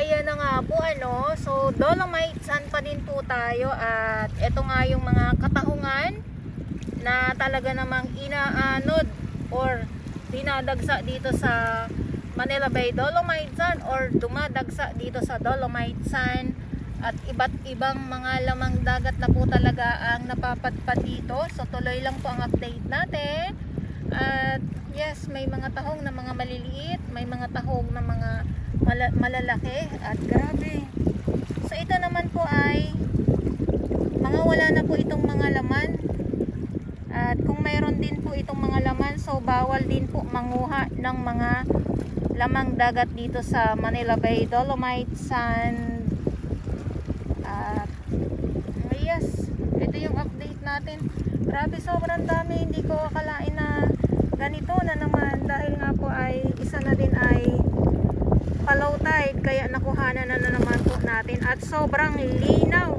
ayan na nga po ano. So Dolomite Sand pa din po tayo at ito nga yung mga katahungan na talaga namang inaanod or dinadagsa dito sa Manila Bay Dolomite Sand or dumadagsa dito sa Dolomite Sand at iba't ibang mga lamang dagat na po talaga ang napapadpad dito. So tuloy lang po ang update natin. At yes, may mga tahong na mga maliliit, may mga tahong na mga malalaki at grabe. So ito naman po ay mga wala na po itong mga laman. At kung mayroon din po itong mga laman, so bawal din po manguha ng mga lamang dagat dito sa Manila Bay Dolomite Sand. At yes, ito yung update natin. Grabe, sobrang dami. Hindi ko akalain na ganito na naman dahil nga po ay isa na din ay low tide kaya nakuhanan na naman po natin at sobrang linaw.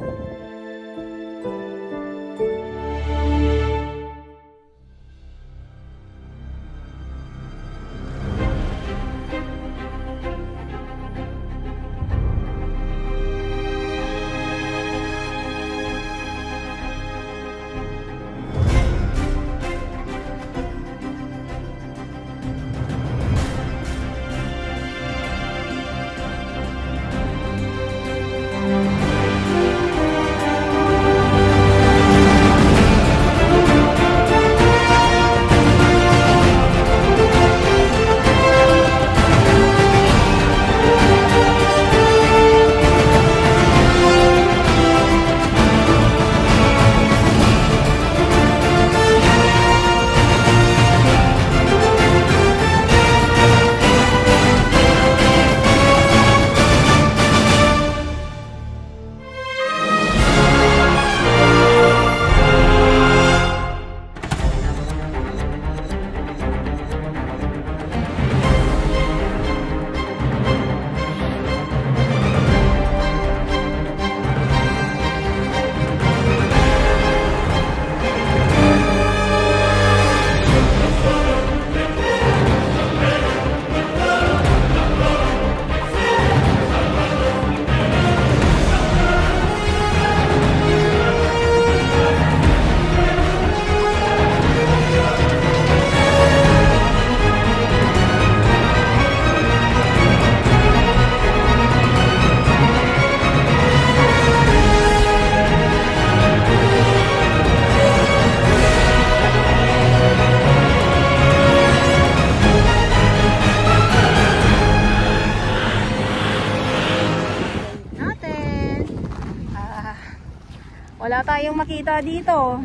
Wala tayong makita dito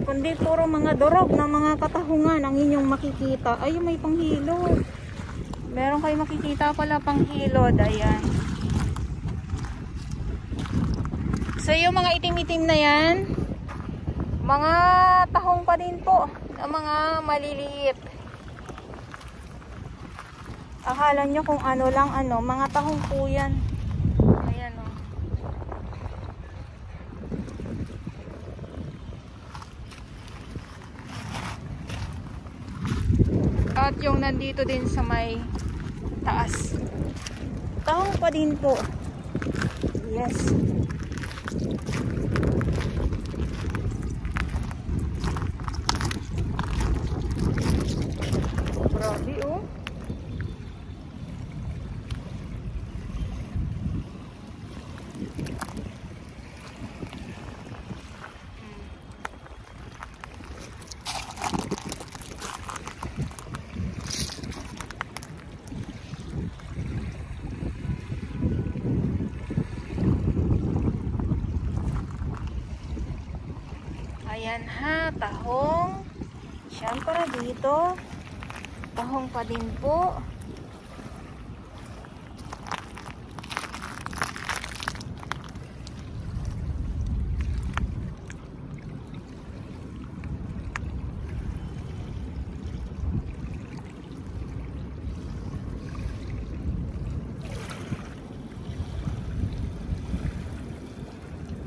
kundi puro mga durog na mga katahungan ang inyong makikita. Ay, may panghilod, meron kayo makikita pala panghilod. Ayan, so yung mga itim-itim na yan mga tahong pa din po na mga maliliit. Akala nyo kung ano lang, mga tahong po yan. Ayan o. At yung nandito din sa may taas, tahong pa din po. Yes. Grabe oh. Ayan ha, tahong. Siyempre dito, tahong pa din po.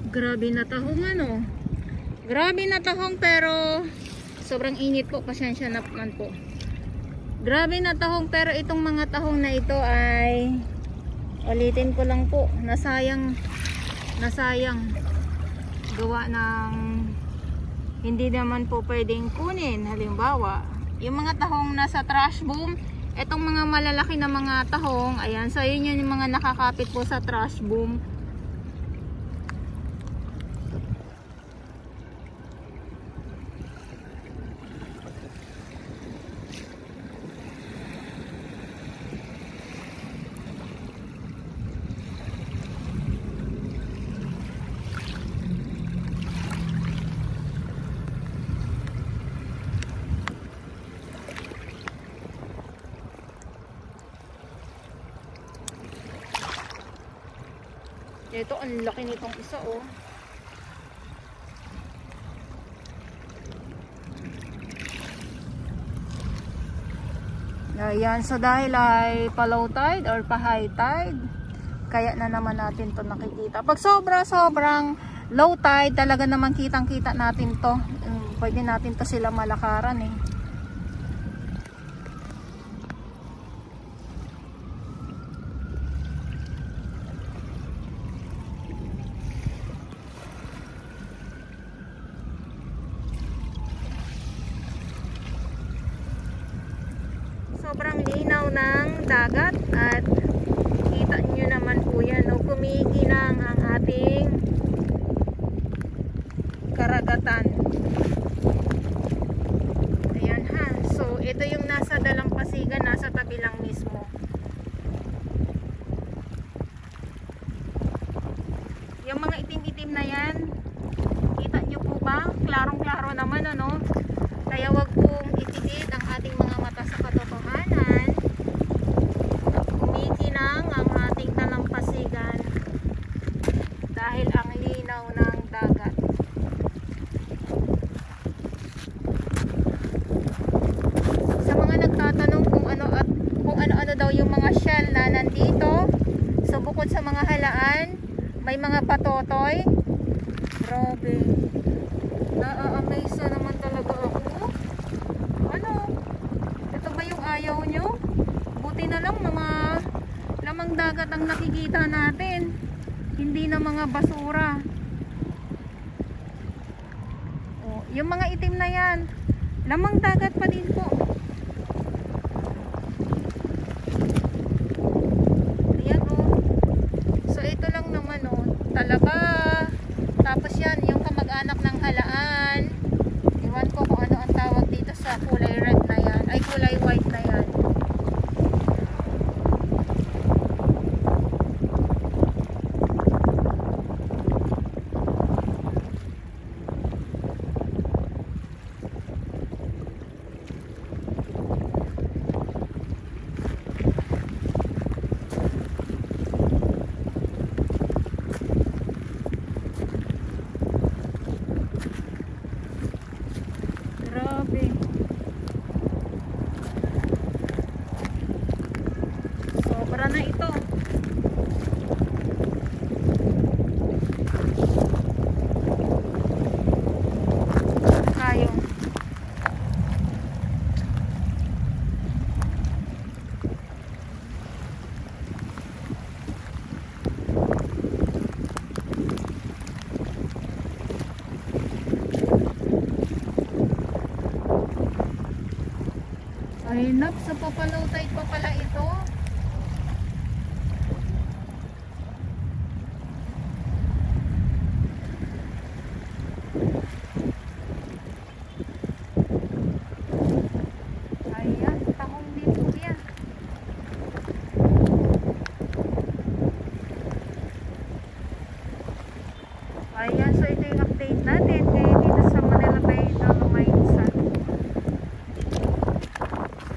Grabe na tahong Grabe na tahong pero sobrang init po, pasensya na naman po. Grabe na tahong pero itong mga tahong na ito ay Ulitin ko lang po, nasayang gawa ng hindi naman po pwedeng kunin. Halimbawa, yung mga tahong nasa trash boom, etong mga malalaki na mga tahong, ayan, so yun yung mga nakakapit po sa trash boom. Ito, ang laki nitong isa, oh. Ayan, so dahil ay pa-low tide or pa-high tide, kaya na naman natin to nakikita. Pag sobrang low tide, talaga naman kitang-kita natin to. Pwede natin to sila malakaran, eh. Sobrang linaw ng dagat at kita nyo naman po yan, no? Kumikinang ang ating karagatan. Ayan ha, so ito yung nasa Dalampasigan, nasa tabi lang mismo. Yung mga itim-itim na yan, kita nyo po ba? Klarong-klaro naman, ano? Kaya wag pong itigil ang ating mga mata sa katotohanan. Kumikinang ang ating Dalampasigan dahil ang linaw ng dagat. Sa mga nagtatanong kung ano-ano daw yung mga shell na nandito, so bukod sa mga halaan, may mga patotoy. Grabe. Na-amaze na naman talaga ako. Ayaw nyo? Buti na lang mga lamang dagat ang nakikita natin, hindi na mga basura. Oh, yung mga itim na yan, lamang dagat pa din po. Ayan, oh. So ito lang naman, oh, talaga. Tapos yan, yung kamag-anak ng halaan, iwan ko kung ano ang tawag dito sa kulay red na yan, ay kulay white na yan. Grabe. Sobra na ito. Kayong. Ay, nak, sa papalaw tide pa pala ito. Ayan, tahong din po yan. Ayan, so ito yung update natin ngayon dito sa Manila Bay Dolomites.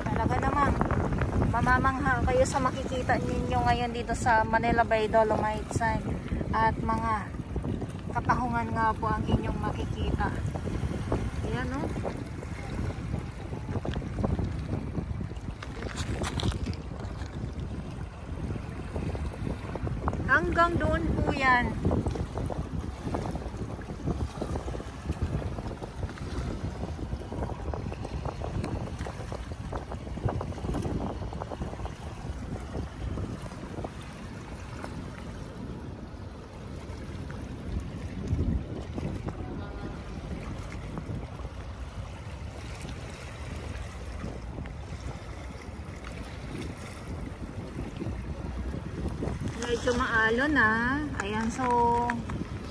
Talaga naman, mamamangha kayo sa makikita ninyo ngayon dito sa Manila Bay Dolomites. At mga katahungan nga po ang inyong makikita. Ayan, no? Hanggang doon po yan. medyo maalon na. Ayan, so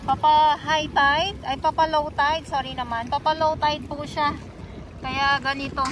papa high tide, ay papa low tide, sorry naman. Papa low tide po siya. Kaya ganito.